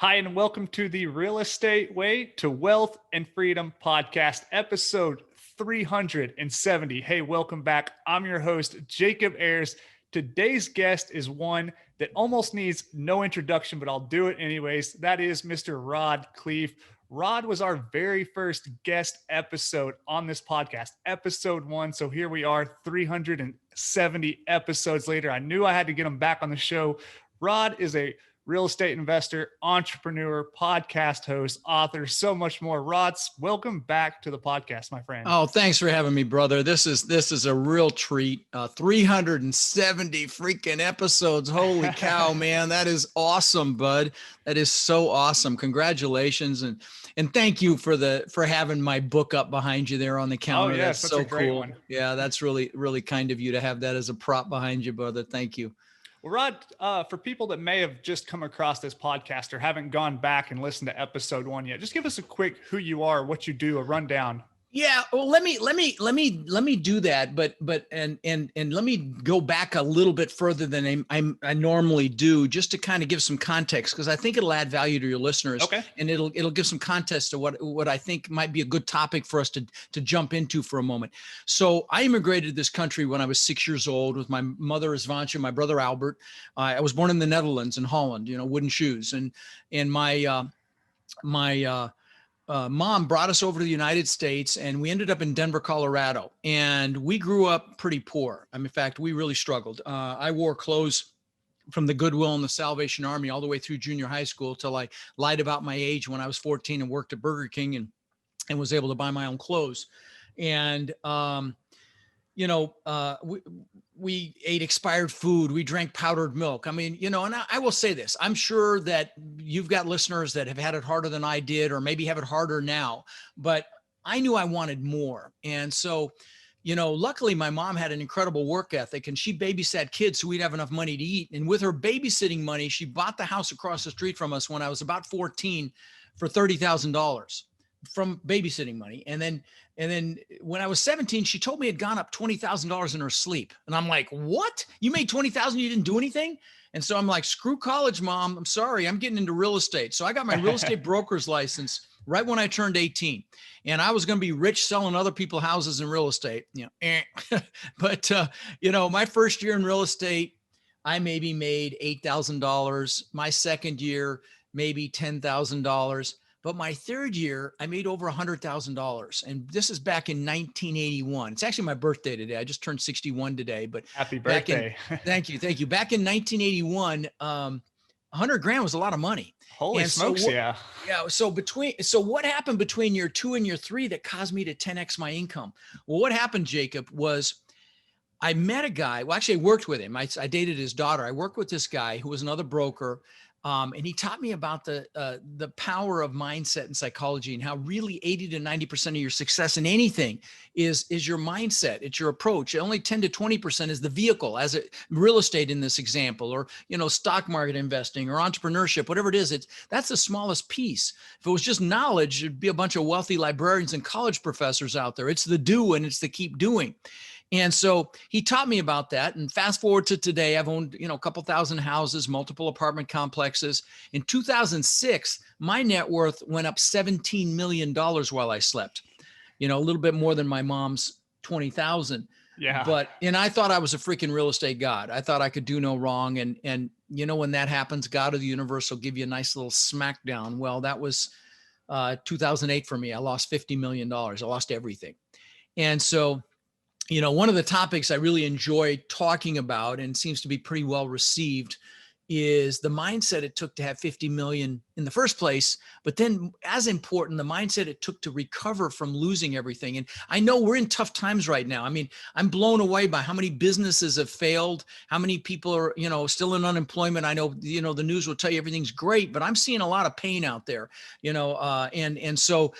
Hi, and welcome to the Real Estate Way to Wealth and Freedom podcast, episode 370. Hey, welcome back. I'm your host, Jacob Ayers. Today's guest is one that almost needs no introduction, but I'll do it anyways. That is Mr. Rod Khleif. Rod was our very first guest episode on this podcast, episode 1. So here we are, 370 episodes later. I knew I had to get him back on the show. Rod is a real estate investor, entrepreneur, podcast host, author, so much more. Rod, welcome back to the podcast, my friend. Oh, thanks for having me, brother. This is a real treat. 370 freaking episodes. Holy cow, man. That is awesome, bud. That is so awesome. Congratulations. And thank you for having my book up behind you there on the counter. Oh, yes, that's so a great cool. One. Yeah, that's really, really kind of you to have that as a prop behind you, brother. Thank you. Well, Rod, for people that may have just come across this podcast or haven't gone back and listened to episode 1 yet, just give us a quick who you are, what you do, a rundown. Yeah, well, let me do that, but let me go back a little bit further than I normally do, just to kind of give some context, because I think it'll add value to your listeners. Okay. And it'll give some context to what I think might be a good topic for us to jump into for a moment. So I immigrated to this country when I was 6 years old with my mother Isvantje, my brother Albert. I was born in the Netherlands, in Holland, wooden shoes, and my mom brought us over to the United States, and we ended up in Denver, Colorado. And we grew up pretty poor. In fact, we really struggled. I wore clothes from the Goodwill and the Salvation Army all the way through junior high school till I lied about my age when I was 14 and worked at Burger King and was able to buy my own clothes. And, we ate expired food. We drank powdered milk. I mean, and I will say this, I'm sure that you've got listeners that have had it harder than I did, or maybe have it harder now, but I knew I wanted more. And so, luckily my mom had an incredible work ethic, and she babysat kids so we'd have enough money to eat. And with her babysitting money, she bought the house across the street from us when I was about 14 for $30,000 from babysitting money. And then when I was 17, she told me it had gone up $20,000 in her sleep. And I'm like, what? You made $20,000, you didn't do anything? And so I'm like, screw college, Mom. I'm sorry, I'm getting into real estate. So I got my real estate broker's license right when I turned 18. And I was going to be rich selling other people's houses in real estate. But my first year in real estate, I maybe made $8,000. My second year, maybe $10,000. But my third year, I made over $100,000. And this is back in 1981. It's actually my birthday today. I just turned 61 today, but happy birthday. Thank you. Back in 1981, 100 grand was a lot of money. Holy smokes. Yeah. Yeah. So what happened between year 2 and year 3 that caused me to 10X my income? Well, what happened, Jacob, was I met a guy. Well, actually I worked with him. I dated his daughter. I worked with this guy who was another broker. And he taught me about the power of mindset and psychology, and how really 80 to 90% of your success in anything is your mindset. It's your approach. Only 10 to 20% is the vehicle, as real estate in this example, or, stock market investing or entrepreneurship, whatever it is. That's the smallest piece. If it was just knowledge, it'd be a bunch of wealthy librarians and college professors out there. It's the do, and it's the keep doing. And so he taught me about that. And fast forward to today, I've owned, a couple thousand houses, multiple apartment complexes. In 2006, my net worth went up $17 million while I slept, a little bit more than my mom's 20,000. Yeah. And I thought I was a freaking real estate god. I thought I could do no wrong. And when that happens, God or the universe will give you a nice little smackdown. Well, that was 2008 for me. I lost $50 million. I lost everything. And so, one of the topics I really enjoy talking about, and seems to be pretty well received, is the mindset it took to have 50 million in the first place, but then as important, the mindset it took to recover from losing everything. And I know we're in tough times right now. I mean, I'm blown away by how many businesses have failed, how many people are, still in unemployment. I know, the news will tell you everything's great, but I'm seeing a lot of pain out there, so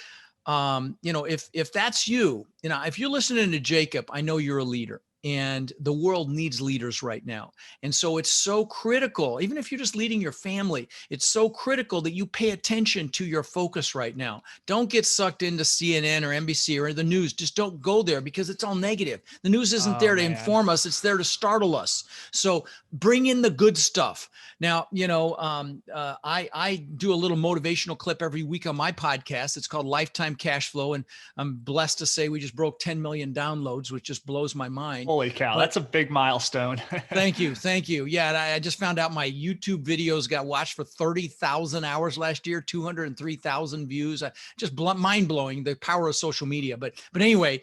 if that's you, if you're listening to Jacob, I know you're a leader. And the world needs leaders right now. And so it's so critical, even if you're just leading your family, it's so critical that you pay attention to your focus right now. Don't get sucked into CNN or NBC or the news. Just don't go there because it's all negative. The news isn't there to inform us. It's there to startle us. So bring in the good stuff. Now, I do a little motivational clip every week on my podcast. It's called Lifetime Cash Flow. And I'm blessed to say we just broke 10 million downloads, which just blows my mind. Holy cow. That's a big milestone. Thank you. Thank you. Yeah. And I just found out my YouTube videos got watched for 30,000 hours last year, 203,000 views. Just mind blowing, the power of social media. But anyway,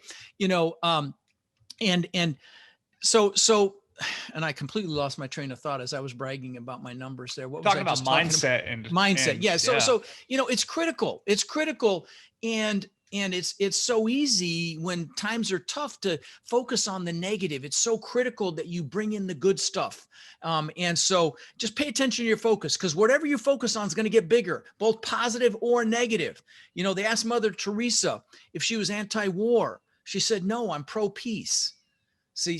and I completely lost my train of thought as I was bragging about my numbers there. What was talking about mindset and mindset? Yeah. So it's critical. It's critical. And it's so easy when times are tough to focus on the negative. It's so critical that you bring in the good stuff. And so just pay attention to your focus, because whatever you focus on is going to get bigger, both positive or negative. They asked Mother Teresa if she was anti-war. She said, no, I'm pro-peace. See,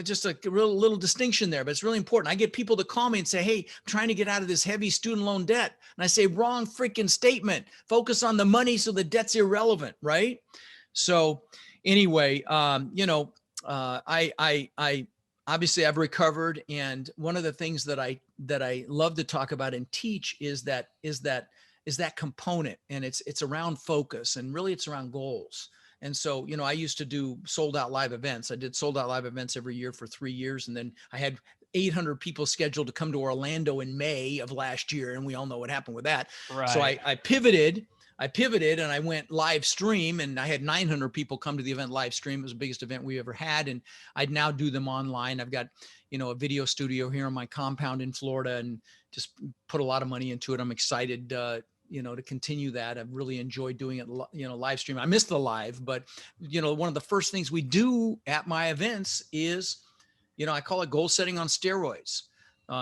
just a real little distinction there, but it's really important. I get people to call me and say, hey, I'm trying to get out of this heavy student loan debt. And I say, wrong freaking statement. Focus on the money so the debt's irrelevant, right? So anyway, I obviously I've recovered. And one of the things that I love to talk about and teach is that component. And it's around focus, and really it's around goals. And so, I used to do sold out live events. I did sold out live events every year for 3 years. And then I had 800 people scheduled to come to Orlando in May of last year. And we all know what happened with that. Right. So I pivoted and I went live stream, and I had 900 people come to the event live stream. It was the biggest event we ever had. And I'd now do them online. I've got, a video studio here on my compound in Florida, and just put a lot of money into it. I'm excited, to continue that. I've really enjoyed doing it, live stream. I missed the live, but, one of the first things we do at my events is, I call it goal setting on steroids.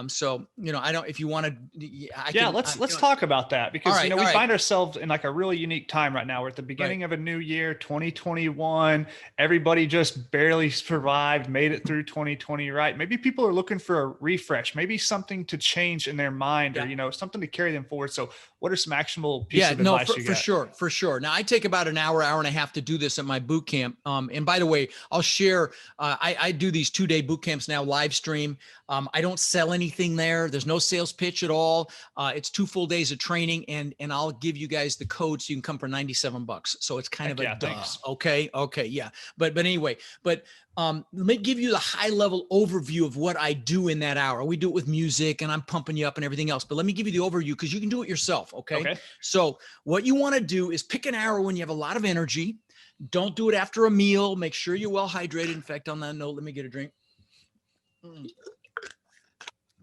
So, I don't, if you want to, let's talk about that, because, we find ourselves in like a really unique time right now. We're at the beginning of a new year, 2021. Everybody just barely survived, made it through 2020, right? Maybe people are looking for a refresh, maybe something to change in their mind, or, something to carry them forward. So what are some actionable pieces of advice you got? For sure. Now I take about an hour and a half to do this at my boot camp. And by the way, I'll share, I do these 2-day boot camps now, live stream. I don't sell anything there. There's no sales pitch at all. It's 2 full days of training, and I'll give you guys the code so you can come for $97. So it's kind of a duh. Thanks. Okay. Yeah. But anyway, let me give you the high level overview of what I do in that hour. We do it with music, and I'm pumping you up and everything else, but let me give you the overview, because you can do it yourself. Okay. So what you want to do is pick an hour when you have a lot of energy. Don't do it after a meal. Make sure you're well hydrated. In fact, on that note, let me get a drink.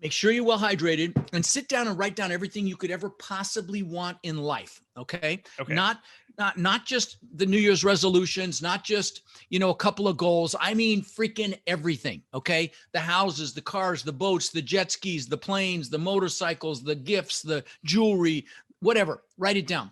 Make sure you're well hydrated, and sit down and write down everything you could ever possibly want in life. Okay. Not just the New Year's resolutions, not just, a couple of goals. I mean, freaking everything. Okay. The houses, the cars, the boats, the jet skis, the planes, the motorcycles, the gifts, the jewelry, whatever. Write it down.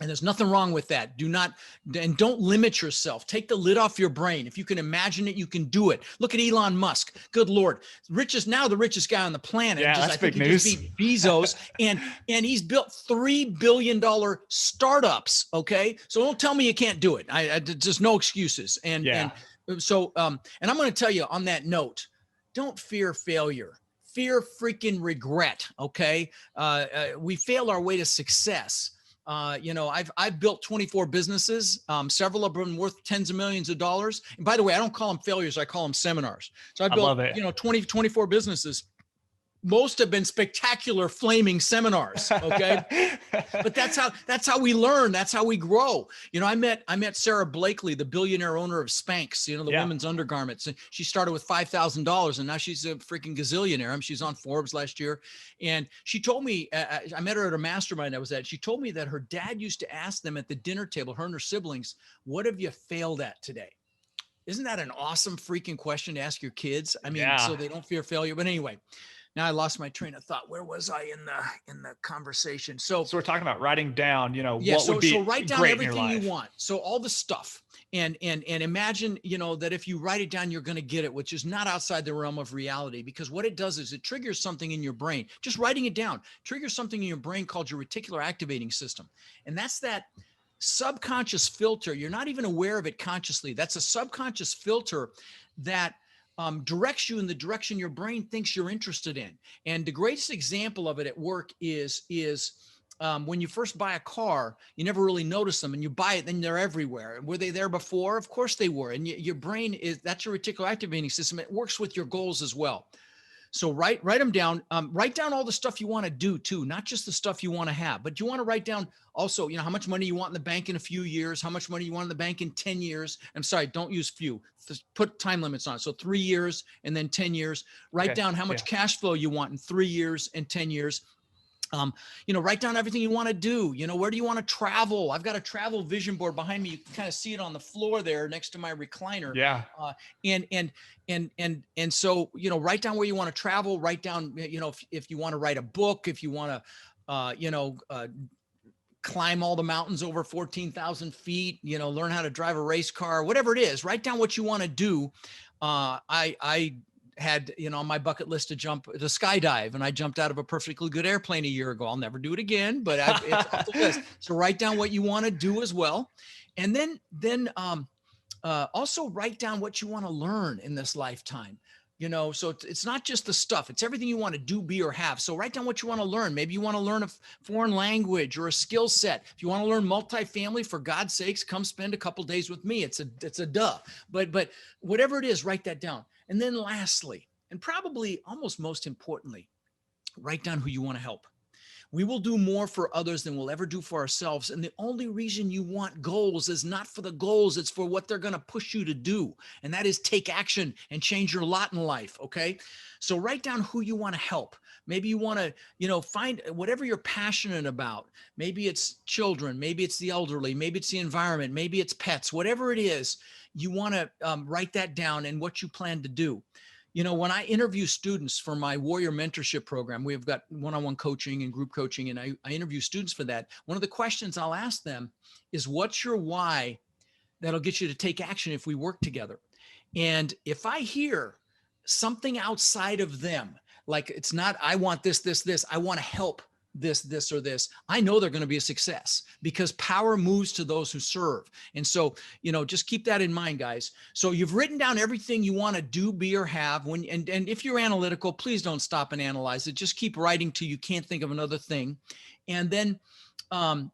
And there's nothing wrong with that. Don't limit yourself. Take the lid off your brain. If you can imagine it, you can do it. Look at Elon Musk. Good Lord. the richest guy on the planet. Yeah, that's big news. He just beat Bezos, and he's built $3 billion startups. Okay. So don't tell me you can't do it. Just no excuses. So I'm going to tell you on that note, don't fear failure. Fear freaking regret. Okay. We fail our way to success. I've built 24 businesses, several of them worth tens of millions of dollars. And by the way, I don't call them failures. I call them seminars. So I built, 24 businesses. Most have been spectacular flaming seminars. Okay. But that's how we learn. That's how we grow. I met Sarah Blakely, the billionaire owner of Spanx, the women's undergarments. And she started with $5,000, and now she's a freaking gazillionaire. She's on Forbes last year. And she told me, I met her at a mastermind I was at. She told me that her dad used to ask them at the dinner table, her and her siblings, what have you failed at today? Isn't that an awesome freaking question to ask your kids? I mean, so they don't fear failure. But anyway, Now I lost my train of thought. Where was I in the conversation? So So we're talking about writing down, yeah, what would so be write down great in your everything you life. want. So all the stuff, and imagine, that if you write it down, you're going to get it, which is not outside the realm of reality, because what it does is it triggers something in your brain. Just writing it down triggers something in your brain called your reticular activating system, and that's that subconscious filter. You're not even aware of it consciously. That's a subconscious filter that directs you in the direction your brain thinks you're interested in. And the greatest example of it at work is when you first buy a car, you never really notice them, and you buy it, then they're everywhere. Were they there before? Of course they were. And your brain that's your reticular activating system. It works with your goals as well. So write them down. Write down all the stuff you want to do too, not just the stuff you want to have, but you want to write down also, how much money you want in the bank in a few years, how much money you want in the bank in 10 years. I'm sorry, don't use few. Put time limits on it. So 3 years and then 10 years. Write down how much cash flow you want in 3 years and 10 years. Write down everything you want to do. Where do you want to travel? I've got a travel vision board behind me. You can kind of see it on the floor there next to my recliner. Yeah. And so, write down where you want to travel. Write down, if you want to write a book, if you want to, climb all the mountains over 14,000 feet, learn how to drive a race car, whatever it is, write down what you want to do. I had, on my bucket list to skydive, and I jumped out of a perfectly good airplane a year ago. I'll never do it again, but it's off the list. So write down what you want to do as well. And then also write down what you want to learn in this lifetime. So it's not just the stuff, it's everything you want to do, be, or have. So write down what you want to learn. Maybe you want to learn a foreign language or a skill set. If you want to learn multifamily, for God's sakes, come spend a couple days with me. It's a duh. But whatever it is, write that down. And then lastly, and probably almost most importantly, write down who you want to help. We will do more for others than we'll ever do for ourselves. And the only reason you want goals is not for the goals, it's for what they're going to push you to do. And that is take action and change your lot in life. Okay. So write down who you want to help. Maybe you want to, find whatever you're passionate about. Maybe it's children, maybe it's the elderly, maybe it's the environment, maybe it's pets, whatever it is, you want to write that down and what you plan to do. When I interview students for my Warrior Mentorship Program, we've got one-on-one coaching and group coaching, and I interview students for that. One of the questions I'll ask them is, what's your why that'll get you to take action if we work together? And if I hear something outside of them, like it's not, I want this, I want to help this, or this, I know they're going to be a success, because power moves to those who serve. And so, just keep that in mind, guys. So you've written down everything you want to do, be, or have. And if you're analytical, please don't stop and analyze it. Just keep writing till you can't think of another thing. And then, and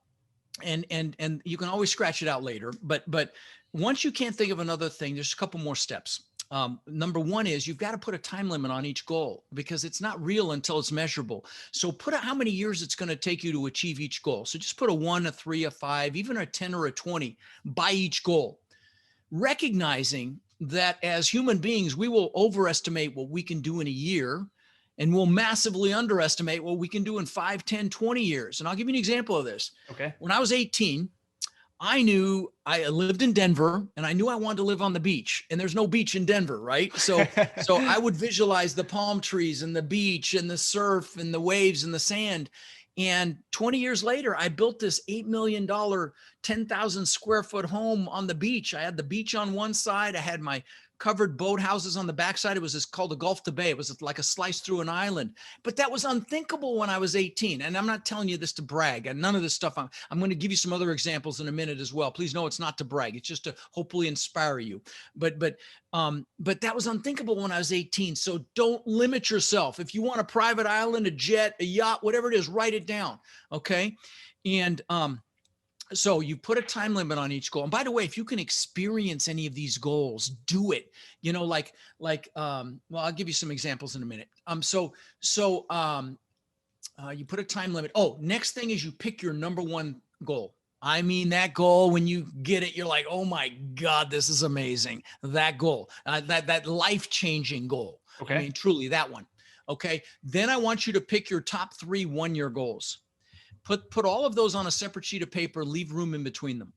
you can always scratch it out later. But once you can't think of another thing, there's a couple more steps. Number one is you've got to put a time limit on each goal, because it's not real until it's measurable. So put how many years it's going to take you to achieve each goal. So just put a 1, a 3, a 5, even a 10 or a 20 by each goal, recognizing that as human beings, we will overestimate what we can do in a year, and we'll massively underestimate what we can do in 5, 10, 20 years. And I'll give you an example of this. Okay. When I was 18, I knew I lived in Denver, and I knew I wanted to live on the beach, and there's no beach in Denver, right? So I would visualize the palm trees and the beach and the surf and the waves and the sand. And 20 years later, I built this $8 million, 10,000 square foot home on the beach. I had the beach on one side. I had my covered boat houses on the backside. It was called the Gulf to Bay. It was like a slice through an island, but that was unthinkable when I was 18. And I'm not telling you this to brag, and none of this stuff. I'm going to give you some other examples in a minute as well. Please know it's not to brag. It's just to hopefully inspire you. But that was unthinkable when I was 18. So don't limit yourself. If you want a private island, a jet, a yacht, whatever it is, write it down. Okay. And, so you put a time limit on each goal. And by the way, if you can experience any of these goals, do it. Well, I'll give you some examples in a minute. You put a time limit. Oh, next thing is you pick your number one goal. I mean, that goal, when you get it, you're like, oh my God, this is amazing. That goal, that life-changing goal. Okay. I mean, truly that one. Okay. Then I want you to pick your top 3 one-year goals. Put all of those on a separate sheet of paper, leave room in between them.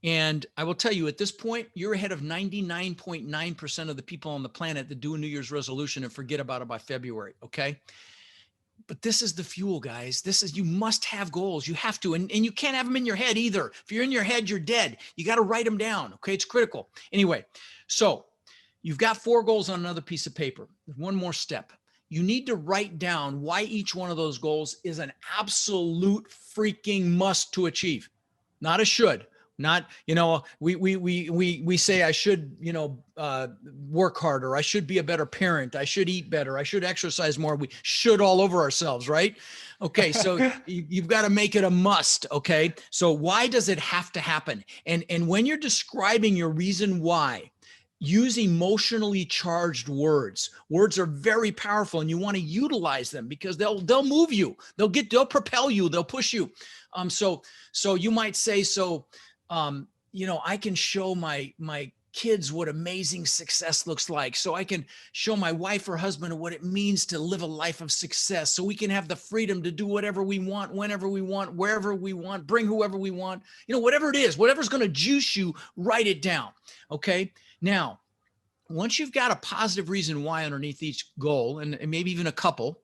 And I will tell you, at this point, you're ahead of 99.9% of the people on the planet that do a New Year's resolution and forget about it by February. Okay. But this is the fuel, guys. You must have goals. You have to, and you can't have them in your head either. If you're in your head, you're dead. You got to write them down. Okay. It's critical. Anyway, so you've got 4 goals on another piece of paper. One more step. You need to write down why each one of those goals is an absolute freaking must to achieve, not a should. Not, we say I should, work harder. I should be a better parent. I should eat better. I should exercise more. We should all over ourselves, right? Okay. So you've got to make it a must. Okay. So why does it have to happen? And when you're describing your reason why, use emotionally charged words. Words are very powerful and you want to utilize them because they'll move you. They'll propel you. They'll push you. So you might say, I can show my kids what amazing success looks like. So I can show my wife or husband what it means to live a life of success. So we can have the freedom to do whatever we want, whenever we want, wherever we want, bring whoever we want, whatever it is, whatever's going to juice you, write it down. Okay. Now, once you've got a positive reason why underneath each goal, and maybe even a couple,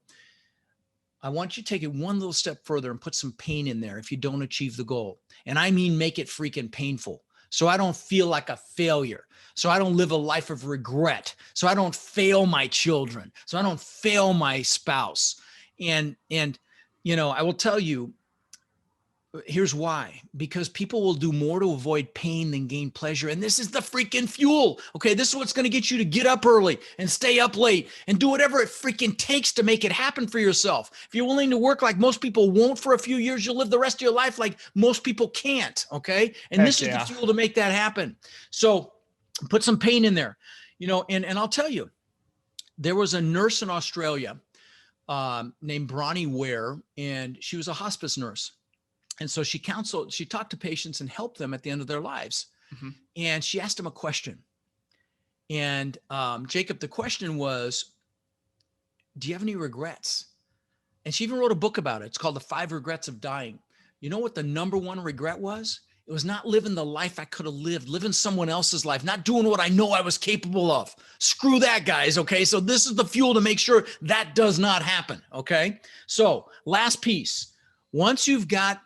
I want you to take it one little step further and put some pain in there if you don't achieve the goal. And I mean, make it freaking painful. So I don't feel like a failure. So I don't live a life of regret. So I don't fail my children. So I don't fail my spouse. And I will tell you, here's why. Because people will do more to avoid pain than gain pleasure. And this is the freaking fuel. Okay. This is what's going to get you to get up early and stay up late and do whatever it freaking takes to make it happen for yourself. If you're willing to work like most people won't for a few years, you'll live the rest of your life like most people can't. Okay. And this is the fuel to make that happen. So put some pain in there, and I'll tell you, there was a nurse in Australia named Bronnie Ware, and she was a hospice nurse. And so she talked to patients and helped them at the end of their lives. Mm-hmm. And she asked them a question. And Jacob, the question was, do you have any regrets? And she even wrote a book about it. It's called The 5 Regrets of Dying. You know what the number one regret was? It was not living the life I could have living someone else's life, not doing what I know I was capable of. Screw that, guys. Okay. So this is the fuel to make sure that does not happen. Okay. So last piece, once you've got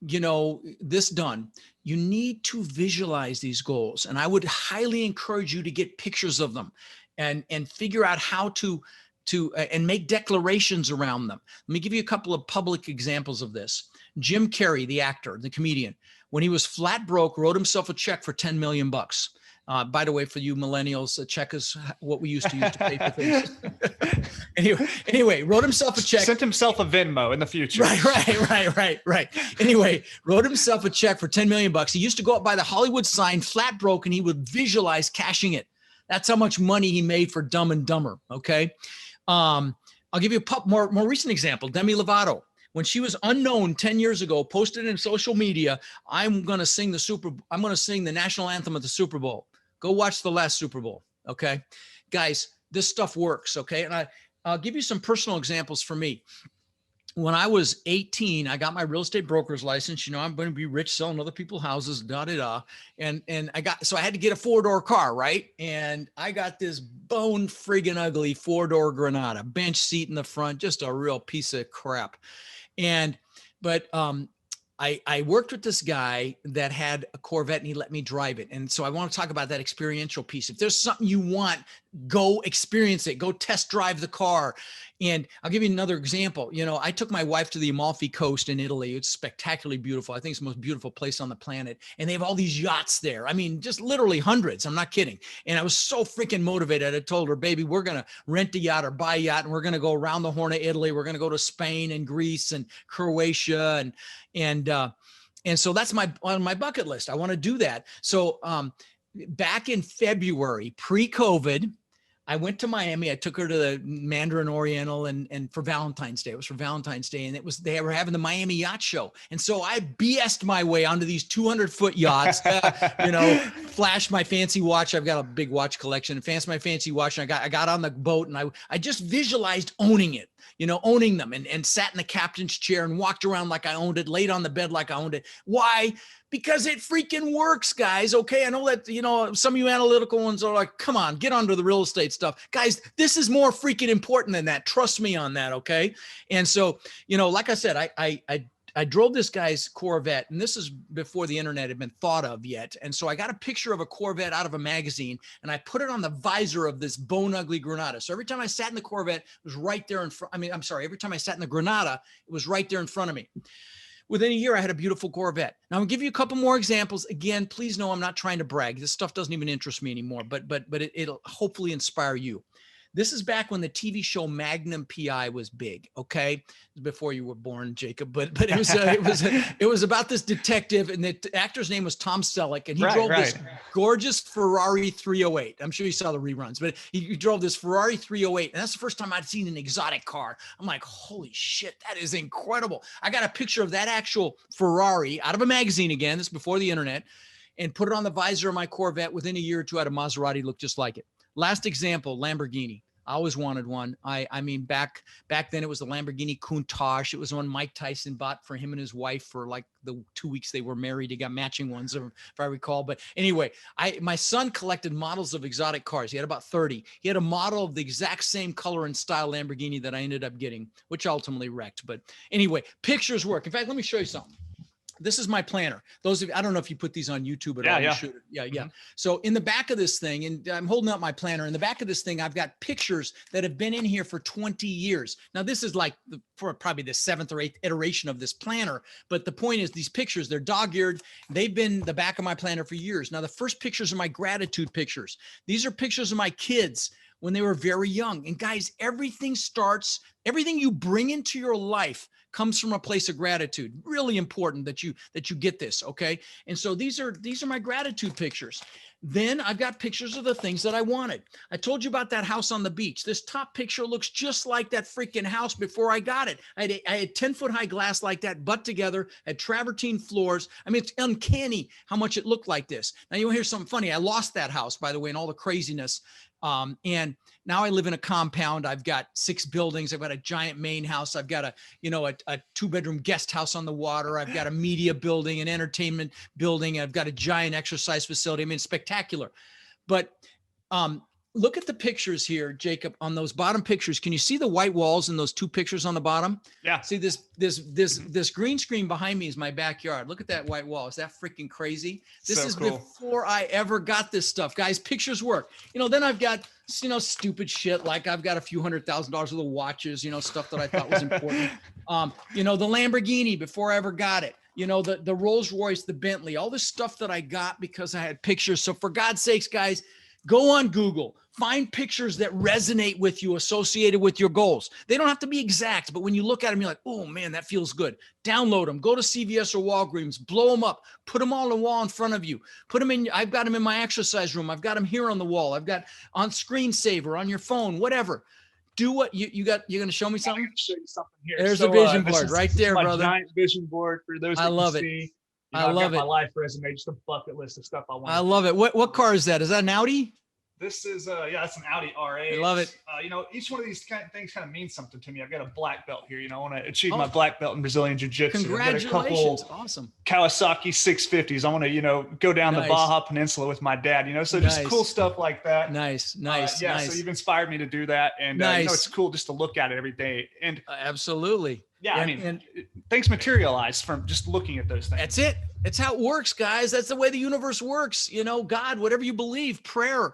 this done, you need to visualize these goals. And I would highly encourage you to get pictures of them and figure out how to and make declarations around them. Let me give you a couple of public examples of this. Jim Carrey, the actor, the comedian, when he was flat broke, wrote himself a check for $10 million. By the way, for you millennials, a check is what we used to use to pay for things. Anyway, wrote himself a check. Sent himself a Venmo in the future. Right. Anyway, wrote himself a check for $10 million. He used to go up by the Hollywood sign, flat broke, and he would visualize cashing it. That's how much money he made for Dumb and Dumber. Okay. I'll give you a more recent example. Demi Lovato. When she was unknown 10 years ago, posted in social media, I'm going to sing the national anthem at the Super Bowl. Go watch the last Super Bowl. Okay. Guys, this stuff works. Okay. And I'll give you some personal examples for me. When I was 18, I got my real estate broker's license. I'm going to be rich selling other people's houses, And I had to get a 4-door car, right? And I got this bone friggin' ugly 4-door Granada, bench seat in the front, just a real piece of crap. But I worked with this guy that had a Corvette and he let me drive it. And so I want to talk about that experiential piece. If there's something you want, go experience it, go test drive the car. And I'll give you another example. I took my wife to the Amalfi Coast in Italy. It's spectacularly beautiful. I think it's the most beautiful place on the planet. And they have all these yachts there. I mean, just literally hundreds. I'm not kidding. And I was so freaking motivated. I told her, baby, we're going to rent a yacht or buy a yacht and we're going to go around the Horn of Italy. We're going to go to Spain and Greece and Croatia. And so that's on my bucket list. I want to do that. So back in February, pre-COVID, I went to Miami. I took her to the Mandarin Oriental and for Valentine's Day. It was for Valentine's Day. And they were having the Miami Yacht Show. And so I BS'd my way onto these 200-foot yachts, flashed my fancy watch. I've got a big watch collection, and flashed my fancy watch. And I got on the boat and I just visualized owning it. owning them and sat in the captain's chair and walked around like I owned it, laid on the bed like I owned it. Why? Because it freaking works, guys. Okay. I know that, some of you analytical ones are like, come on, get onto the real estate stuff. Guys, this is more freaking important than that. Trust me on that. Okay. And so, like I said, I drove this guy's Corvette, and this is before the internet had been thought of yet. And so I got a picture of a Corvette out of a magazine, and I put it on the visor of this bone ugly Granada. So every time I sat in the Corvette, it was right there in front. Every time I sat in the Granada, it was right there in front of me. Within a year, I had a beautiful Corvette. Now, I'm gonna give you a couple more examples. Again, please know I'm not trying to brag. This stuff doesn't even interest me anymore, but it'll hopefully inspire you. This is back when the TV show Magnum PI was big. Okay, before you were born, Jacob. But it was about this detective, and the actor's name was Tom Selleck, and he drove this gorgeous Ferrari 308. I'm sure you saw the reruns, but he drove this Ferrari 308, and that's the first time I'd seen an exotic car. I'm like, holy shit, that is incredible. I got a picture of that actual Ferrari out of a magazine again. This is before the internet, and put it on the visor of my Corvette. Within a year or two, I had a Maserati look just like it. Last example, Lamborghini. I always wanted one. I mean, back then it was the Lamborghini Countach. It was one Mike Tyson bought for him and his wife for like the 2 weeks they were married. He got matching ones, if I recall. But anyway, my son collected models of exotic cars. He had about 30. He had a model of the exact same color and style Lamborghini that I ended up getting, which ultimately wrecked. But anyway, pictures work. In fact, let me show you something. This is my planner. Those of you, I don't know if you put these on YouTube at all. Yeah. You should. Yeah. Mm-hmm. So in the back of this thing, and I'm holding up my planner, in the back of this thing, I've got pictures that have been in here for 20 years. Now, this is like for probably the 7th or 8th iteration of this planner. But the point is, these pictures, they're dog-eared. They've been the back of my planner for years. Now, the first pictures are my gratitude pictures. These are pictures of my kids when they were very young. And guys, everything you bring into your life comes from a place of gratitude. Really important that you get this, okay? And so these are my gratitude pictures. Then I've got pictures of the things that I wanted. I told you about that house on the beach. This top picture looks just like that freaking house before I got it. I had 10-foot high glass like that, butt together, had travertine floors. I mean, it's uncanny how much it looked like this. Now you'll hear something funny. I lost that house, by the way, and all the craziness. And now I live in a compound. I've got 6 buildings. I've got a giant main house. I've got a 2-bedroom guest house on the water. I've got a media building, an entertainment building. I've got a giant exercise facility. I mean, it's spectacular. But look at the pictures here, Jacob, on those bottom pictures. Can you see the white walls in those 2 pictures on the bottom? Yeah. See this green screen behind me is my backyard. Look at that white wall. Is that freaking crazy? This is cool. Before I ever got this stuff, guys. Pictures work. Then I've got, stupid shit. Like I've got a few $100,000 worth of watches, stuff that I thought was important. The Lamborghini before I ever got it. The Rolls Royce, the Bentley, all this stuff that I got because I had pictures. So for God's sakes, guys, go on Google, find pictures that resonate with you, associated with your goals. They don't have to be exact, but when you look at them, you're like, oh man, that feels good. Download them, go to CVS or Walgreens, blow them up, put them all on the wall in front of you. Put them in, I've got them in my exercise room. I've got them here on the wall. I've got on screensaver, on your phone, whatever. Do what you got. You're going to show me something? I'm going to show you something here. There's a vision board right there, my brother. Giant vision board for those that I love can it. see. I love it. My life resume, just a bucket list of stuff I want. I love it. What car is that? Is that an Audi? This is that's an Audi R8. I love it. Each one of these kind of things kind of means something to me. I've got a black belt here. I want to achieve my black belt in Brazilian Jiu-Jitsu. Congratulations! I've got a couple awesome Kawasaki 650s. I want to go down the Baja Peninsula with my dad. So just cool stuff like that. Nice. So you've inspired me to do that, and it's cool just to look at it every day. And absolutely. Yeah, and things materialize from just looking at those things. That's it. It's how it works, guys. That's the way the universe works. God, whatever you believe, prayer.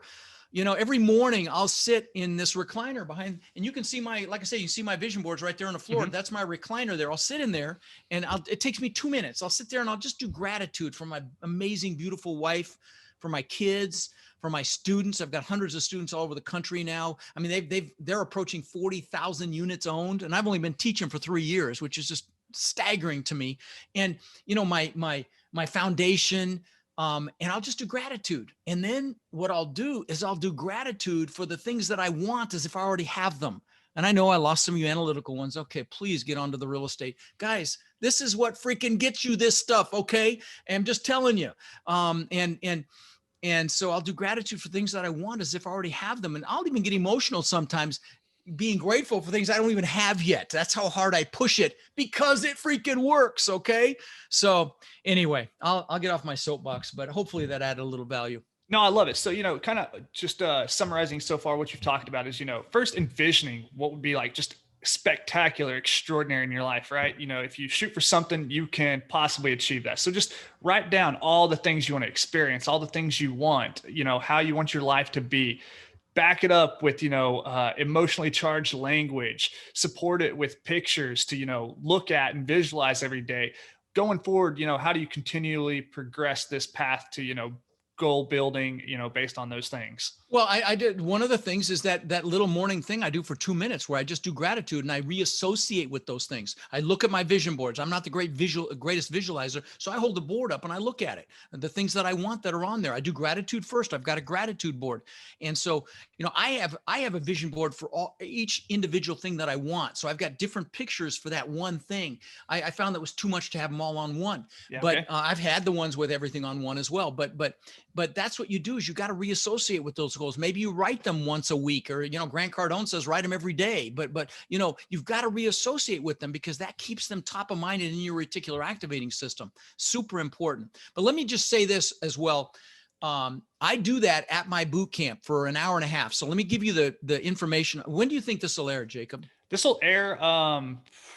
Every morning I'll sit in this recliner behind, and you can see like I say, you see my vision boards right there on the floor. Mm-hmm. That's my recliner there. I'll sit in there, and it takes me 2 minutes. I'll sit there and I'll just do gratitude for my amazing, beautiful wife, for my kids, for my students. I've got hundreds of students all over the country now. I mean, they're approaching 40,000 units owned, and I've only been teaching for 3 years, which is just staggering to me. And my foundation. And I'll just do gratitude. And then what I'll do is I'll do gratitude for the things that I want as if I already have them. And I know I lost some of you analytical ones. Okay, please get onto the real estate. Guys, this is what freaking gets you this stuff, okay? And I'm just telling you. And so I'll do gratitude for things that I want as if I already have them. And I'll even get emotional sometimes. being grateful for things I don't even have yet. That's how hard I push it because it freaking works. Okay. So anyway, I'll get off my soapbox, but hopefully that added a little value. No, I love it. So, kind of just summarizing so far what you've talked about is, first envisioning what would be like just spectacular, extraordinary in your life, right? If you shoot for something, you can possibly achieve that. So just write down all the things you want to experience, all the things you want, how you want your life to be. Back it up with, emotionally charged language, support it with pictures to, look at and visualize every day. Going forward, how do you continually progress this path to, goal building, based on those things? Well, I did. One of the things is that little morning thing I do for 2 minutes where I just do gratitude and I reassociate with those things. I look at my vision boards. I'm not the greatest visualizer. So I hold the board up and I look at it. And the things that I want that are on there. I do gratitude first. I've got a gratitude board. And so, I have a vision board for each individual thing that I want. So I've got different pictures for that one thing. I found that was too much to have them all on one. Yeah, but okay. I've had the ones with everything on one as well. But that's what you do is you got to reassociate with those goals. Maybe you write them once a week, or, Grant Cardone says, write them every day, but you've got to reassociate with them because that keeps them top of mind in your reticular activating system. Super important. But let me just say this as well. I do that at my boot camp for an hour and a half. So let me give you the information. When do you think this will air, Jacob? This will air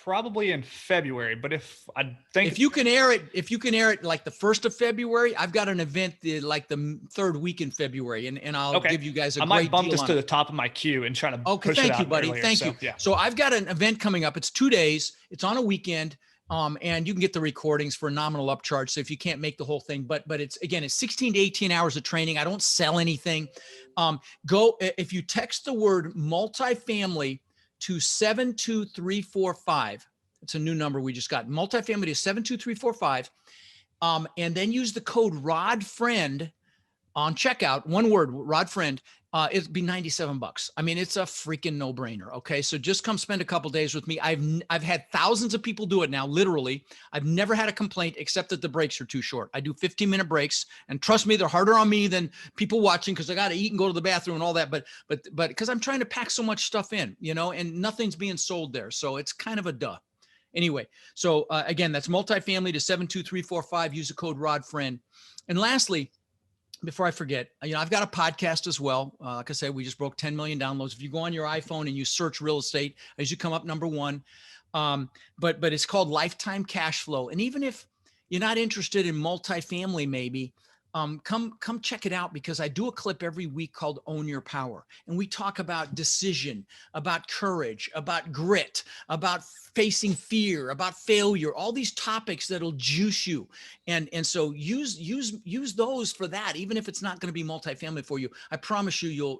probably in February, but if you can air it like the 1st of February, I've got an event like the 3rd week in February, and I'll give you guys a great deal. I might bump this to the top of my queue and try to push it out. Thank you, buddy. Earlier, thank you. Yeah. So I've got an event coming up. It's 2 days. It's on a weekend. And you can get the recordings for a nominal upcharge. So if you can't make the whole thing, but it's 16 to 18 hours of training. I don't sell anything. If you text the word multifamily to 72345, it's a new number we just got. Multifamily to 72345. And then use the code RODFRIEND on checkout. One word, RODFRIEND. It'd be $97. I mean, it's a freaking no-brainer. Okay. So just come spend a couple days with me. I've had thousands of people do it now. Literally. I've never had a complaint except that the breaks are too short. I do 15-minute breaks, and trust me, they're harder on me than people watching because I got to eat and go to the bathroom and all that. But because I'm trying to pack so much stuff in, and nothing's being sold there. So it's kind of a duh. Anyway. So again, that's multifamily to 72345. Use the code RODFRIEND. And lastly, before I forget, I've got a podcast as well. Like I said, we just broke 10 million downloads. If you go on your iPhone and you search real estate, as you come up number 1. But it's called Lifetime Cash Flow. And even if you're not interested in multifamily, maybe come check it out, because I do a clip every week called Own Your Power. And we talk about decision, about courage, about grit, about facing fear, about failure, all these topics that'll juice you. And so use those for that, even if it's not going to be multifamily for you. I promise you,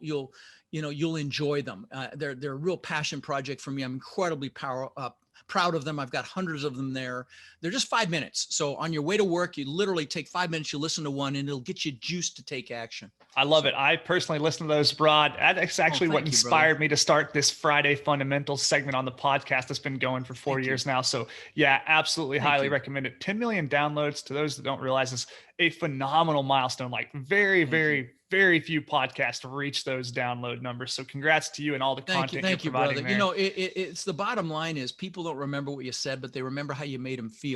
you'll enjoy them. They're a real passion project for me. I'm incredibly proud of them. I've got hundreds of them there. They're just 5 minutes. So on your way to work, you literally take 5 minutes, you listen to one, and it'll get you juiced to take action. I love it. I personally listen to those, Rod. That's actually what inspired me to start this Friday Fundamentals segment on the podcast that's been going for 4 years now. So yeah, absolutely highly recommend it. 10 million downloads, to those that don't realize, is a phenomenal milestone. Like very few podcasts reach those download numbers. So congrats to you and all the content you're providing there. It's the bottom line is people don't remember what you said, but they remember how you made them feel.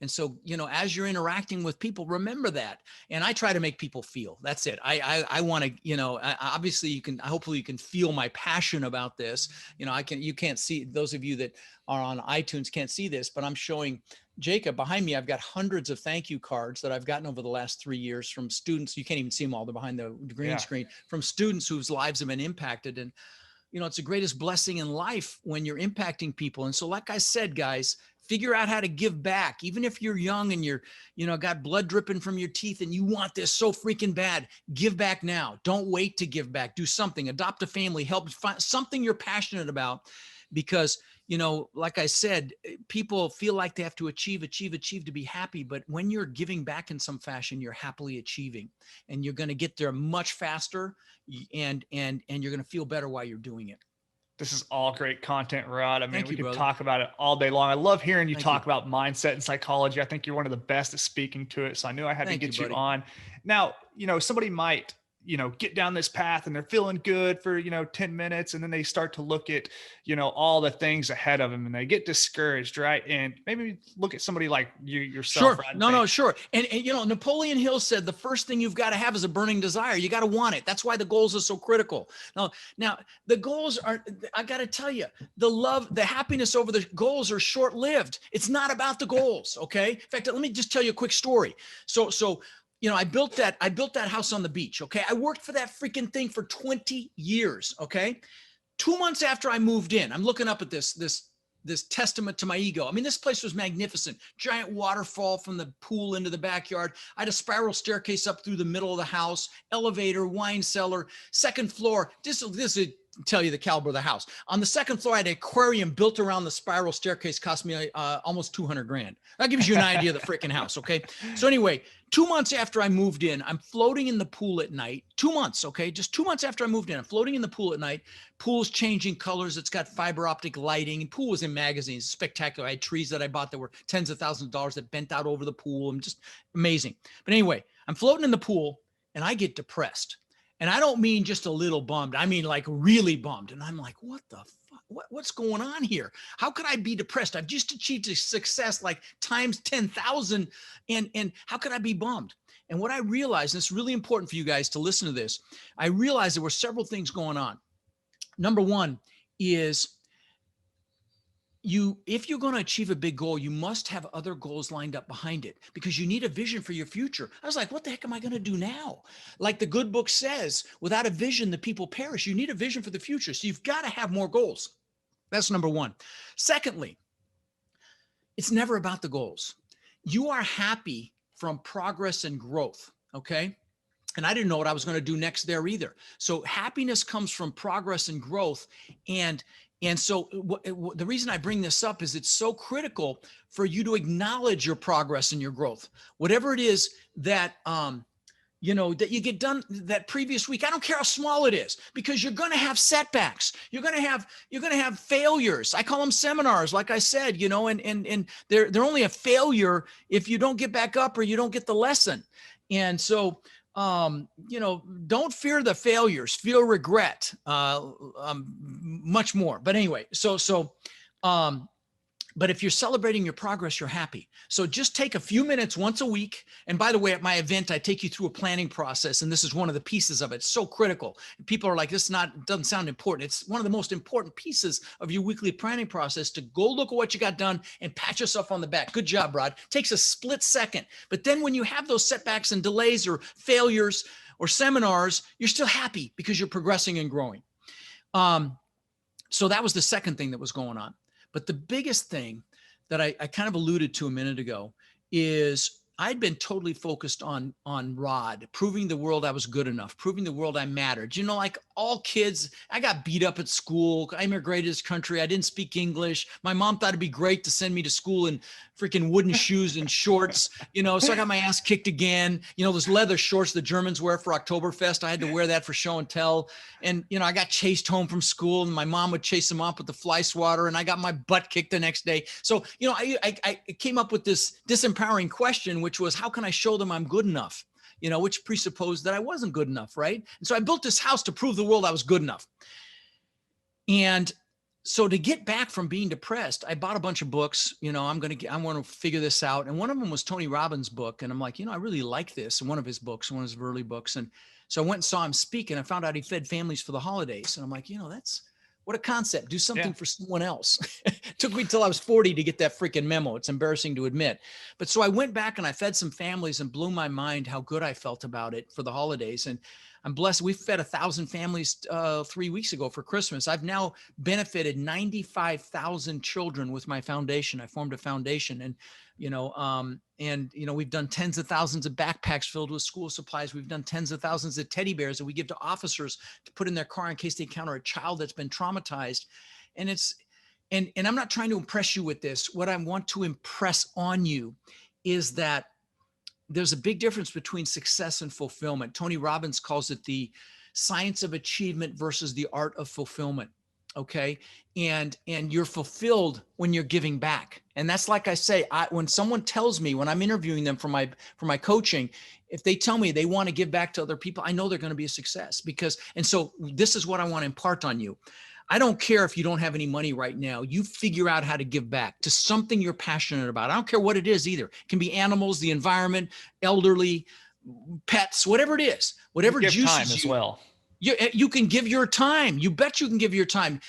And so, as you're interacting with people, remember that. And I try to make people feel. That's it. I want to, obviously hopefully you can feel my passion about this. You can't see, those of you that are on iTunes can't see this, but I'm showing Jacob behind me. I've got hundreds of thank you cards that I've gotten over the last 3 years from students. You can't even see them all. They're behind the green screen, from students whose lives have been impacted. And, it's the greatest blessing in life when you're impacting people. And so, like I said, guys, figure out how to give back. Even if you're young and you're, got blood dripping from your teeth and you want this so freaking bad, give back now. Don't wait to give back. Do something. Adopt a family. Help find something you're passionate about, because like I said, people feel like they have to achieve to be happy. But when you're giving back in some fashion, you're happily achieving, and you're going to get there much faster, and you're going to feel better while you're doing it. This is all great content, Rod. I mean, we could talk about it all day long. I love hearing you talk about mindset and psychology. I think you're one of the best at speaking to it. So I knew I had to get you on. Now, somebody might, get down this path and they're feeling good for, 10 minutes. And then they start to look at, all the things ahead of them and they get discouraged. Right. And maybe look at somebody like yourself. Sure. No, sure. And Napoleon Hill said the first thing you've got to have is a burning desire. You got to want it. That's why the goals are so critical. Now the goals are, I got to tell you, the happiness over the goals are short-lived. It's not about the goals. Okay. In fact, let me just tell you a quick story. So, I built that house on the beach. Okay. I worked for that freaking thing for 20 years. Okay. 2 months after I moved in, I'm looking up at this testament to my ego. I mean, this place was magnificent. Giant waterfall from the pool into the backyard. I had a spiral staircase up through the middle of the house, elevator, wine cellar, second floor. This would tell you the caliber of the house. On the second floor, I had an aquarium built around the spiral staircase, cost me almost $200,000. That gives you an idea of the freaking house. Okay. So anyway, 2 months after I moved in, I'm floating in the pool at night. 2 months. Okay. Just 2 months after I moved in, I'm floating in the pool at night. Pool's changing colors. It's got fiber optic lighting. Pool was in magazines. Spectacular. I had trees that I bought that were tens of thousands of dollars that bent out over the pool and just amazing. But anyway, I'm floating in the pool and I get depressed. And I don't mean just a little bummed. I mean like really bummed. And I'm like, what the fuck? What's going on here? How could I be depressed? I've just achieved a success like times 10,000. And how could I be bummed? And what I realized, and it's really important for you guys to listen to this, I realized there were several things going on. Number one is if you're going to achieve a big goal, you must have other goals lined up behind it because you need a vision for your future. I was like, what the heck am I going to do now? Like the good book says, without a vision, the people perish. You need a vision for the future. So you've got to have more goals. That's number one. Secondly, it's never about the goals. You are happy from progress and growth. Okay. And I didn't know what I was going to do next there either. So happiness comes from progress and growth. And so the reason I bring this up is it's so critical for you to acknowledge your progress and your growth, whatever it is that, that you get done that previous week. I don't care how small it is, because you're going to have setbacks. You're going to have failures. I call them seminars. Like I said, and they're only a failure if you don't get back up or you don't get the lesson. And so, don't fear the failures, feel regret, much more. But anyway, but if you're celebrating your progress, you're happy. So just take a few minutes once a week. And by the way, at my event, I take you through a planning process. And this is one of the pieces of it. It's so critical. People are like, doesn't sound important. It's one of the most important pieces of your weekly planning process to go look at what you got done and pat yourself on the back. Good job, Rod. Takes a split second. But then when you have those setbacks and delays or failures or seminars, you're still happy because you're progressing and growing. So that was the second thing that was going on. But the biggest thing that I kind of alluded to a minute ago is I'd been totally focused on Rod, proving the world I was good enough, proving the world I mattered. Like all kids, I got beat up at school. I immigrated to this country. I didn't speak English. My mom thought it'd be great to send me to school in freaking wooden shoes and shorts, so I got my ass kicked again. Those leather shorts the Germans wear for Oktoberfest. I had to wear that for show and tell. And, I got chased home from school and my mom would chase them off with the fly swatter and I got my butt kicked the next day. So, I came up with this disempowering question, which was, how can I show them I'm good enough? Which presupposed that I wasn't good enough, right? And so I built this house to prove the world I was good enough. And so to get back from being depressed, I bought a bunch of books. I want to figure this out. And one of them was Tony Robbins' book. And I'm like, I really like this. And one of his early books. And so I went and saw him speak and I found out he fed families for the holidays. And I'm like, that's what a concept. Do something for someone else. It took me till I was 40 to get that freaking memo. It's embarrassing to admit. But so I went back and I fed some families and blew my mind how good I felt about it for the holidays. And I'm blessed. We fed 1,000 families 3 weeks ago for Christmas. I've now benefited 95,000 children with my foundation. I formed a foundation and, we've done tens of thousands of backpacks filled with school supplies. We've done tens of thousands of teddy bears that we give to officers to put in their car in case they encounter a child that's been traumatized. And I'm not trying to impress you with this. What I want to impress on you is that there's a big difference between success and fulfillment. Tony Robbins calls it the science of achievement versus the art of fulfillment. Okay. And you're fulfilled when you're giving back. And that's like I say, when someone tells me, when I'm interviewing them for my coaching, if they tell me they want to give back to other people, I know they're going to be a success and so this is what I want to impart on you. I don't care if you don't have any money right now. You figure out how to give back to something you're passionate about. I don't care what it is either. It can be animals, the environment, elderly, pets, whatever it is, whatever give juices time as well. You can give your time. You bet you can give your time.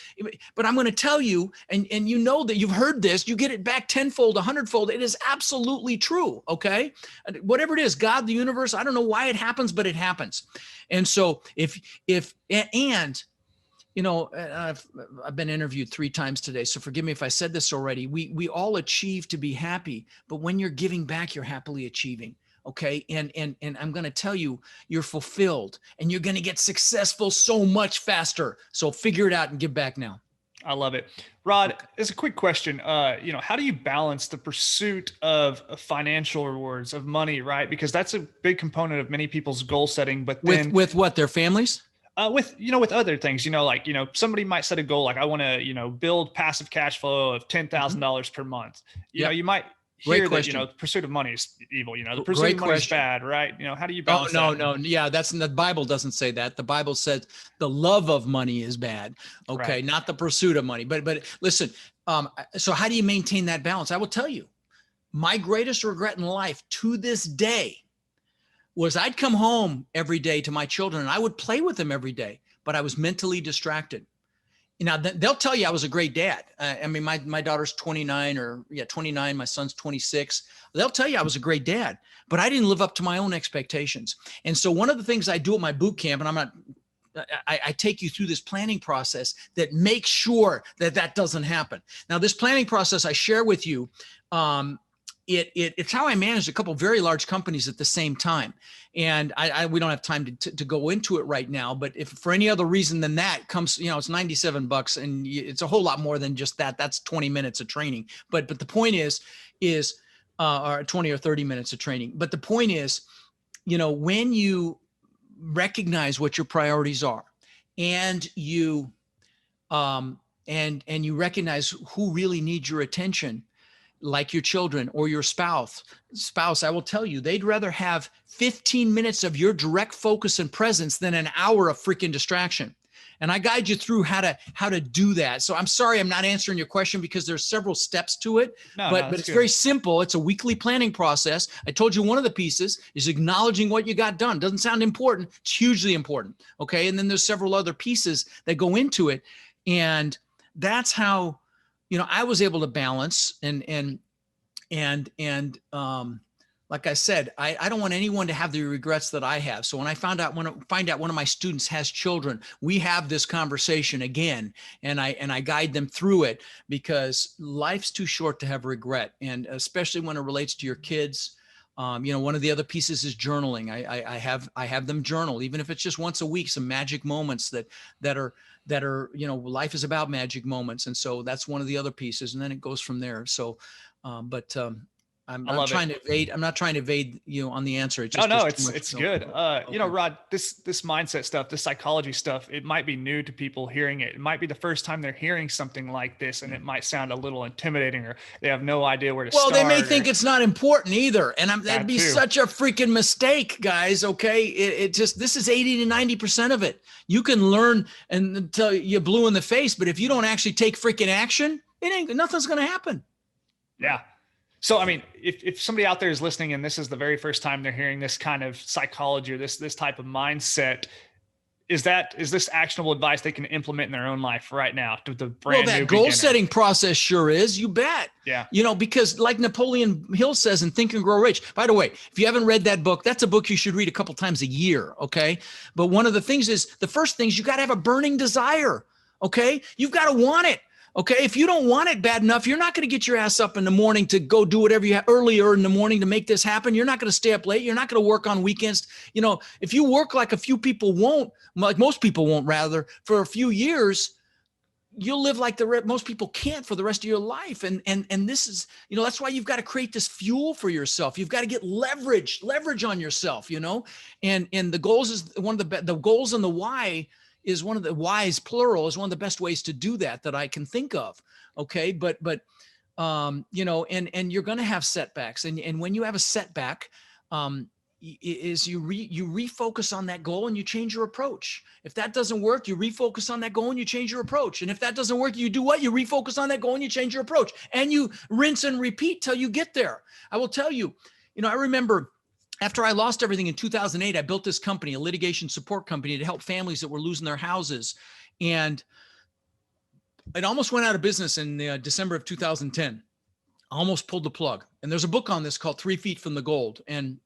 But I'm going to tell you, and you know that you've heard this, you get it back tenfold, 100-fold. It is absolutely true. Okay. Whatever it is, God, the universe, I don't know why it happens, but it happens. And so I've been interviewed 3 times today, so forgive me if I said this already. We all achieve to be happy, but when you're giving back, you're happily achieving. Okay. And I'm going to tell you, you're fulfilled and you're going to get successful so much faster. So figure it out and give back now. I love it. Rod, as a quick question, how do you balance the pursuit of financial rewards, of money, right? Because that's a big component of many people's goal setting, but then with what, their families? With other things, somebody might set a goal, like I want to, build passive cash flow of $10,000 per month. You might hear that, pursuit of money is evil, the pursuit of money is bad, right? How do you balance that? No. Yeah. The Bible doesn't say that. The Bible says the love of money is bad. Okay. Right. Not the pursuit of money, but listen, so how do you maintain that balance? I will tell you, my greatest regret in life to this day was I'd come home every day to my children and I would play with them every day, but I was mentally distracted. Now they'll tell you I was a great dad. My daughter's 29. My son's 26. They'll tell you I was a great dad, but I didn't live up to my own expectations. And so one of the things I do at my boot camp, and I take you through this planning process that makes sure that doesn't happen. Now, this planning process I share with you, it's how I managed a couple of very large companies at the same time. And we don't have time to go into it right now, but if for any other reason than that comes, it's $97 and it's a whole lot more than just that. That's 20 minutes of training. But the point is or 20 or 30 minutes of training. But the point is, when you recognize what your priorities are and you recognize who really needs your attention, like your children or your spouse, I will tell you, they'd rather have 15 minutes of your direct focus and presence than an hour of freaking distraction. And I guide you through how to do that. So I'm sorry, I'm not answering your question because there's several steps to it, but it's good. Very simple. It's a weekly planning process. I told you one of the pieces is acknowledging what you got done. Doesn't sound important. It's hugely important. Okay. And then there's several other pieces that go into it. And that's how, I was able to balance and like I said, I don't want anyone to have the regrets that I have. So when I find out one of my students has children, we have this conversation again, and I guide them through it because life's too short to have regret, and especially when it relates to your kids. One of the other pieces is journaling. I have them journal, even if it's just once a week, some magic moments that are, life is about magic moments. And so that's one of the other pieces. And then it goes from there. So, I'm not trying to evade you on the answer. It's just it's good. Okay. Rod, this mindset stuff, this psychology stuff, it might be new to people hearing it. It might be the first time they're hearing something like this, and it might sound a little intimidating, or they have no idea where to start. Well, they may think it's not important either. And that'd be such a freaking mistake, guys. Okay. This is 80 to 90% of it. You can learn until you're blue in the face, but if you don't actually take freaking action, nothing's going to happen. Yeah. So, if somebody out there is listening and this is the very first time they're hearing this kind of psychology or this type of mindset, is this actionable advice they can implement in their own life right now to the brand new that goal setting process sure is, you bet. Yeah. Because like Napoleon Hill says in Think and Grow Rich, by the way, if you haven't read that book, that's a book you should read a couple times a year. Okay. But one of the things is, the first thing is you got to have a burning desire. Okay. You've got to want it. Okay. If you don't want it bad enough, you're not going to get your ass up in the morning to go do whatever you have earlier in the morning to make this happen. You're not going to stay up late. You're not going to work on weekends. If you work like a few people won't, like most people won't rather, for a few years, you'll live like most people can't for the rest of your life. And this is, that's why you've got to create this fuel for yourself. You've got to get leverage on yourself, and the goals is one of the goals and the why is one of the wise plural is one of the best ways to do that I can think of. Okay. But you know, and you're going to have setbacks. And when you have a setback, is you refocus on that goal and you change your approach. If that doesn't work, you refocus on that goal and you change your approach. And if that doesn't work, you do what? You refocus on that goal and you change your approach, and you rinse and repeat till you get there. I will tell you, you know, I remember after I lost everything in 2008, I built this company, a litigation support company, to help families that were losing their houses. And it almost went out of business in December of 2010. I almost pulled the plug. And there's a book on this called 3 Feet from the Gold. And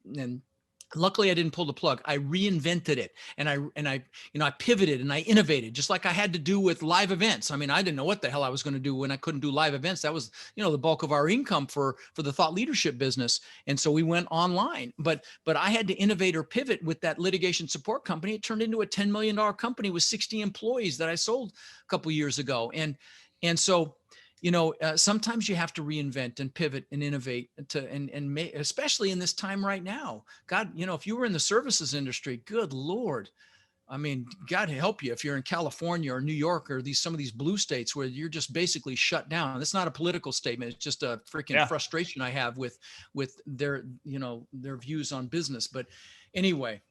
luckily I didn't pull the plug. I reinvented it. And I pivoted and I innovated, just like I had to do with live events. I mean, I didn't know what the hell I was going to do when I couldn't do live events. That was, you know, the bulk of our income for the thought leadership business. And so we went online, but I had to innovate or pivot with that litigation support company. It turned into a $10 million company with 60 employees that I sold a couple of years ago. And so, you know, sometimes you have to reinvent and pivot and innovate and make, especially in this time right now. God, you know, if you were in the services industry, good Lord, I mean, God help you if you're in California or New York or some of these blue states where you're just basically shut down. That's not a political statement. It's just a freaking frustration I have with their, you know, their views on business. But anyway.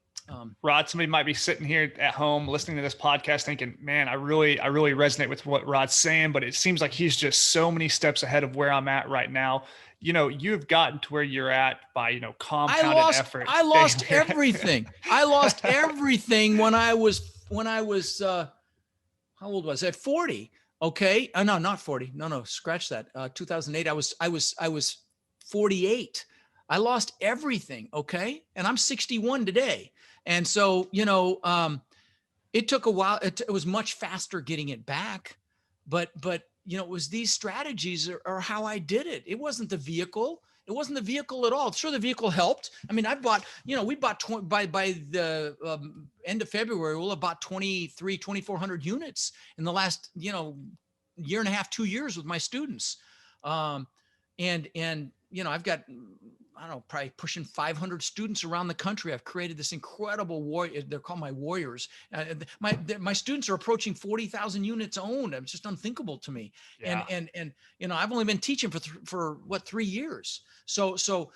Rod, somebody might be sitting here at home listening to this podcast thinking, man, I really resonate with what Rod's saying, but it seems like he's just so many steps ahead of where I'm at right now. You know, you've gotten to where you're at by, you know, compounded effort. I lost everything. I lost everything when I was, how old was I? At 40. Okay. No, not 40. No, scratch that. 2008. I was 48. I lost everything. Okay. And I'm 61 today. And so, you know, it took a while. It was much faster getting it back, but, you know, it was these strategies are how I did it. It wasn't the vehicle. It wasn't the vehicle at all. Sure, the vehicle helped. I mean, we bought by the end of February, we'll have bought 2,400 units in the last, you know, year and a half, 2 years with my students. And, you know, I've got, I don't know, probably pushing 500 students around the country. I've created this incredible warrior. They're called my warriors. My students are approaching 40,000 units owned. It's just unthinkable to me. Yeah. And, you know, I've only been teaching for 3 years. So,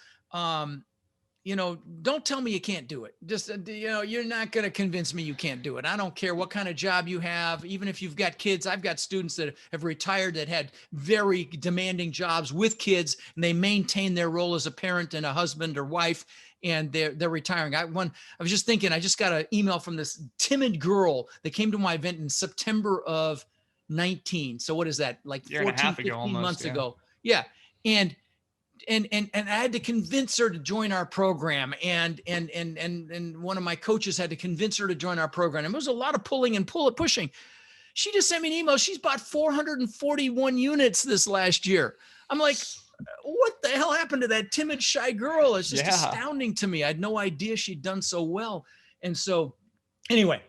you know, don't tell me you can't do it. Just, you know, you're not going to convince me you can't do it. I don't care what kind of job you have. Even if you've got kids, I've got students that have retired that had very demanding jobs with kids, and they maintain their role as a parent and a husband or wife, and they're retiring. I was just thinking, I just got an email from this timid girl that came to my event in September of 19. So what is that? Like 14, 15 months ago. Yeah. And I had to convince her to join our program, and one of my coaches had to convince her to join our program. And there was a lot of pulling and pushing. She just sent me an email. She's bought 441 units this last year. I'm like, what the hell happened to that timid, shy girl? It's just astounding to me. I had no idea she'd done so well. And so anyway,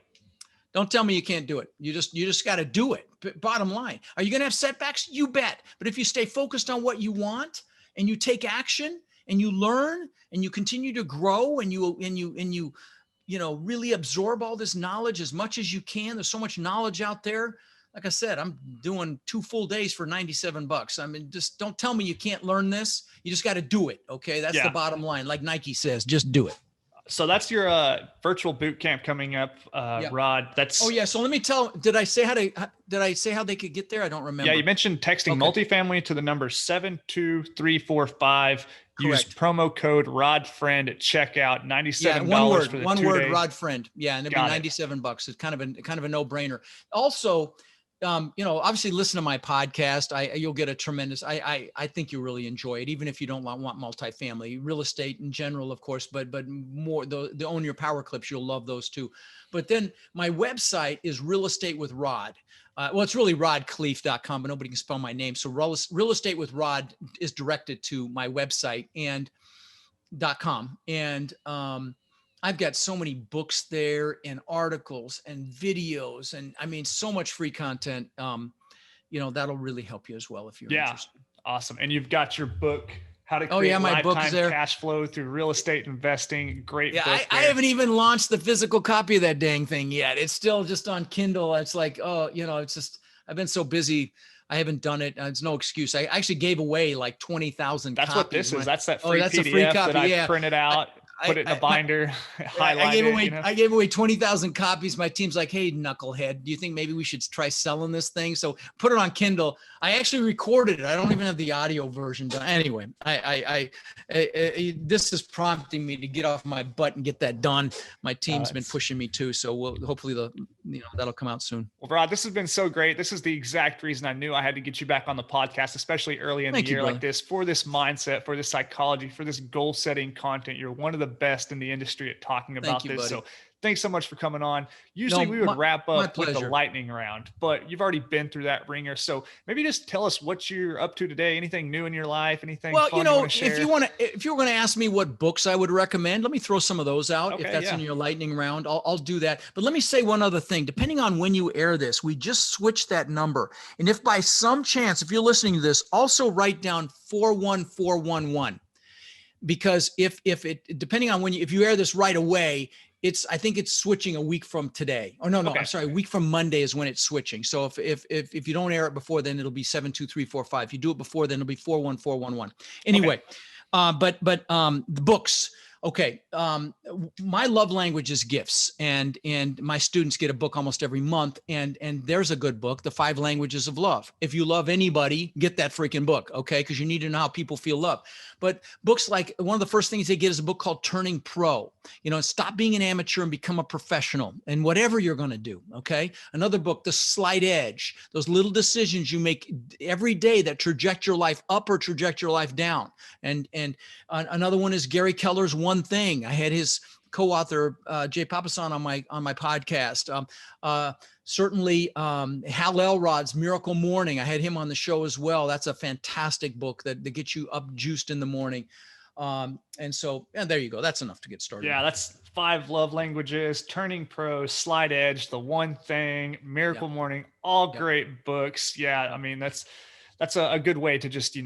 don't tell me you can't do it. You just got to do it. Bottom line, are you going to have setbacks? You bet. But if you stay focused on what you want, and you take action and you learn and you continue to grow and you know, really absorb all this knowledge as much as you can. There's so much knowledge out there. Like I said, I'm doing 2 full days for $97. I mean, just don't tell me you can't learn this. You just got to do it. Okay. That's the bottom line. Like Nike says, just do it. So that's your virtual boot camp coming up, Rod. So let me tell. Did I say how they could get there? I don't remember. Yeah, you mentioned texting multifamily to the number 72345. Use promo code RodFriend at checkout. $97 for the one 2 word, days. RodFriend. Yeah, and it'd be $97. It's kind of a no-brainer. Also, you know, obviously listen to my podcast. You'll get a tremendous, I think you'll really enjoy it, even if you don't want multifamily, real estate in general, of course, but more the Own Your Power clips. You'll love those too. But then my website is Real Estate with Rod. Well, it's really rodkhleif.com, but nobody can spell my name. So Real Estate with Rod is directed to my website and .com. And, I've got so many books there and articles and videos, and I mean, so much free content. You know, that'll really help you as well if you're interested. Awesome. And you've got your book How to Create my book is Lifetime there. Cash Flow Through Real Estate Investing. Great Yeah, book. I haven't even launched the physical copy of that dang thing yet. It's still just on Kindle. It's like, it's just, I've been so busy. I haven't done it. It's no excuse. I actually gave away like 20,000 That's copies. what this is. That's that free that's a PDF free copy. that I Yeah. printed out, put it in a binder, highlight it. I gave away 20,000 copies. My team's like, hey, knucklehead, do you think maybe we should try selling this thing? So put it on Kindle. I actually recorded it. I don't even have the audio version done. Anyway, this is prompting me to get off my butt and get that done. My team's been pushing me too. So hopefully that'll come out soon. Well, Rod, this has been so great. This is the exact reason I knew I had to get you back on the podcast, especially early in the year like this, for this mindset, for this psychology, for this goal setting content. You're one of the best in the industry at talking about this. Buddy. So thanks so much for coming on. Usually we would wrap up with the lightning round, but you've already been through that ringer. So maybe just tell us what you're up to today. Anything new in your life? Anything fun you want to share? if you were going to ask me what books I would recommend, let me throw some of those out. Okay, if that's in your lightning round, I'll do that. But let me say one other thing. Depending on when you air this, we just switched that number. And if by some chance, if you're listening to this, also write down 41411. Because if it, depending on if you air this right away, I think it's switching a week from today. Oh, no, okay. I'm sorry. A week from Monday is when it's switching. So if you don't air it before, then it'll be 72345. If you do it before, then it'll be 41411. Anyway, but the books. Okay. My love language is gifts, and my students get a book almost every month. And there's a good book, The 5 Languages of Love. If you love anybody, get that freaking book. Okay. Cause you need to know how people feel love. But books, like one of the first things they get is a book called Turning Pro. Stop being an amateur and become a professional in whatever you're going to do. Okay. Another book, The Slight Edge, those little decisions you make every day that traject your life up or traject your life down. And another one is Gary Keller's One Thing. I had his co-author, Jay Papasan, on my podcast. Certainly Hal Elrod's Miracle Morning. I had him on the show as well. That's a fantastic book that gets you up juiced in the morning. And there you go. That's enough to get started. Yeah, that's 5 love languages, Turning Pro, Slight Edge, The One Thing, Miracle Morning, all great books. Yeah, I mean, that's a good way to just,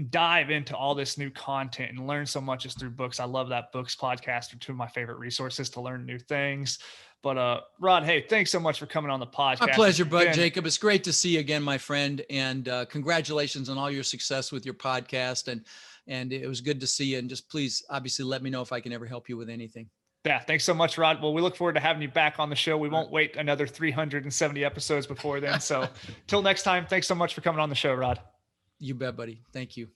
dive into all this new content and learn so much is through books. I love that. Books podcast are 2 of my favorite resources to learn new things. But Rod, hey, thanks so much for coming on the podcast. My pleasure, bud. Jacob. It's great to see you again, my friend. And congratulations on all your success with your podcast. And it was good to see you. And just please, obviously, let me know if I can ever help you with anything. Yeah, thanks so much, Rod. Well, we look forward to having you back on the show. We won't wait another 370 episodes before then. So till next time, thanks so much for coming on the show, Rod. You bet, buddy. Thank you.